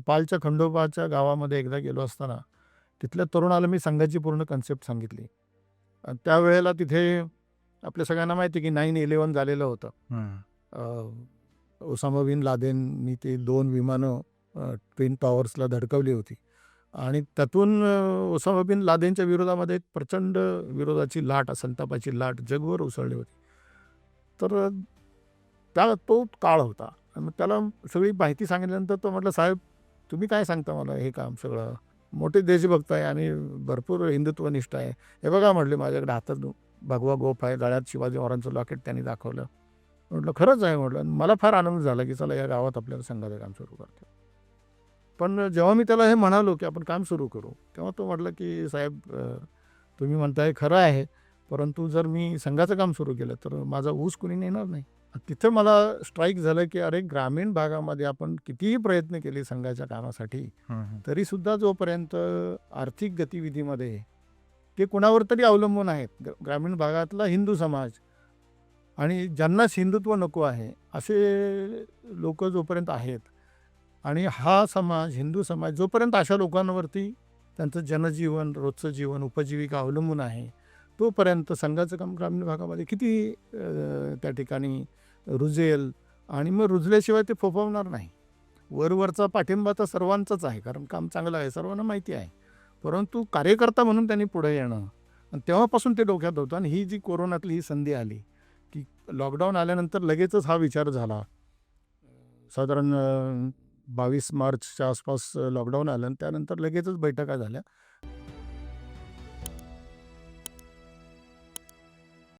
पालच्या खंडोबाच्या गावामध्ये एकदा गेलो असताना तिथल्या तरुणाला मी संघाची पूर्ण कन्सेप्ट सांगितली. त्यावेळेला तिथे आपल्या सगळ्यांना माहिती की 9/11 झालेलं होतं. हं. ओसामा बिन लादेननी ते 2 विमानं ट्विन टॉवर्सला धडकवली होती आणि त्यातून ओसामा बिन लादेनच्या विरोधामध्ये एक प्रचंड विरोधाची लाट, संतापाची लाट जगभर उसळली होती. तर तो काळ होता आणि मग त्याला सगळी माहिती सांगितल्यानंतर तो म्हटला, "साहेब, तुम्ही काय सांगता मला हे काम सगळं? मोठे देशभक्त आहे आणि भरपूर हिंदुत्वनिष्ठ आहे. हे बघा," म्हटले, "माझ्याकडे हातात भगवा गोफ आहे, गळ्यात शिवाजी महाराजांचं लॉकेट त्यांनी दाखवलं." म्हटलं, "खरंच आहे," म्हटलं. मला फार आनंद झाला की चला या गावात आपल्याला संघाचं काम सुरू करतो. पण जेव्हा मी त्याला हे म्हणालो की आपण काम सुरू करू, तेव्हा तो म्हटला की "साहेब, तुम्ही म्हणताय खरं आहे, परंतु जर मी संघाचं काम सुरू केलं तर माझा ऊस कुणी नेणार नाही." तिथं मला स्ट्राईक झालं की अरे, ग्रामीण भागामध्ये आपण कितीही प्रयत्न केले संघाच्या कामासाठी, हं, हं. तरीसुद्धा जोपर्यंत आर्थिक गतिविधीमध्ये ते कुणावर तरी अवलंबून आहेत. ग्रामीण भागातला हिंदू समाज आणि ज्यांनाच हिंदुत्व नको आहे, असे लोकं जोपर्यंत आहेत आणि हा समाज, हिंदू समाज जोपर्यंत अशा लोकांवरती त्यांचं जनजीवन, रोजचं जीवन, उपजीविका अवलंबून आहे, तोपर्यंत संघाचं काम ग्रामीण भागामध्ये किती त्या ठिकाणी रुजेल आणि मग रुजल्याशिवाय ते फोफवणार नाही. वरवरचा पाठिंबा तर सर्वांचाच आहे, कारण काम चांगलं आहे, सर्वांना माहिती आहे. परंतु कार्यकर्ता म्हणून त्यांनी पुढे येणं आणि तेव्हापासून ते डोक्यात होतं आणि ही जी कोरोनातली ही संधी आली, की लॉकडाऊन आल्यानंतर लगेचच हा विचार झाला. साधारण 22 मार्चच्या आसपास लॉकडाऊन आलं आणि त्यानंतर लगेचच बैठका झाल्या